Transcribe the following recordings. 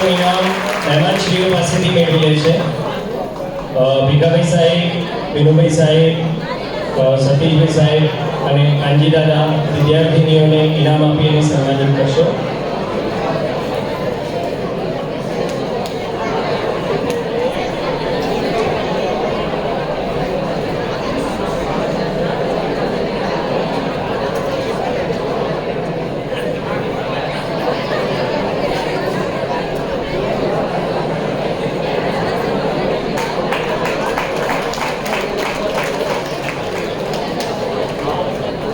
રૂપિયાનું ઇનામ મહેમાનશ્રીઓ પાસેથી મેળવી લે છે. ભીખાભાઈ સાહેબ, વિનુભાઈ સાહેબ, સતીશભાઈ સાહેબ અને કાનજી દાદા વિદ્યાર્થીનીઓને ઇનામ આપી અને સન્માનિત કરશો.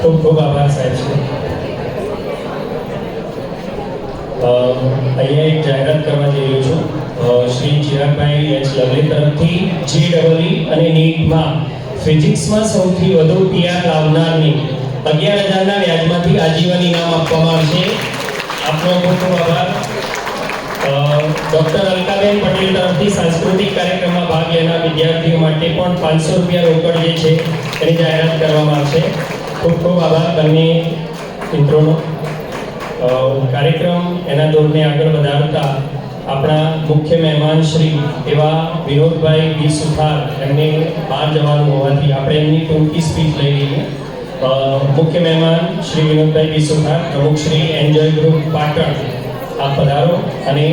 ખૂબ ખૂબ આભાર સાહેબ છે. અહીંયા એક જાહેરાત કરવા જઈ રહ્યો છું. શ્રી ચિરાગભાઈ એચ લવલી તરફથી JEE અને નીટમાં ફિઝિક્સમાં સૌથી વધુ PR લાવનારને 11,000ના વ્યાજમાંથી આજીવન ઇનામ આપવામાં આવશે. આપનો ખૂબ ખૂબ આભાર. ડૉક્ટર અલકાબેન પટેલ તરફથી સાંસ્કૃતિક કાર્યક્રમમાં ભાગ લેનાર વિદ્યાર્થીઓ માટે પણ 500 રૂપિયા રોકડ જે છે એની જાહેરાત કરવામાં આવશે. ખૂબ ખૂબ આભાર બંને મિત્રોનો. કાર્યક્રમ એના દોરને આગળ વધારતા આપણા મુખ્ય મહેમાન શ્રી એવા વિનોદભાઈ બી સુથાર, એમને બહાર જવાનું હોવાથી આપણે એમની ટૂંકી સ્પીચ લઈ લઈએ. મુખ્ય મહેમાન શ્રી વિનોદભાઈ બી સુથાર, પ્રમુખ શ્રી એન્જોય ગ્રુપ પાટણ, આપ પધારો અને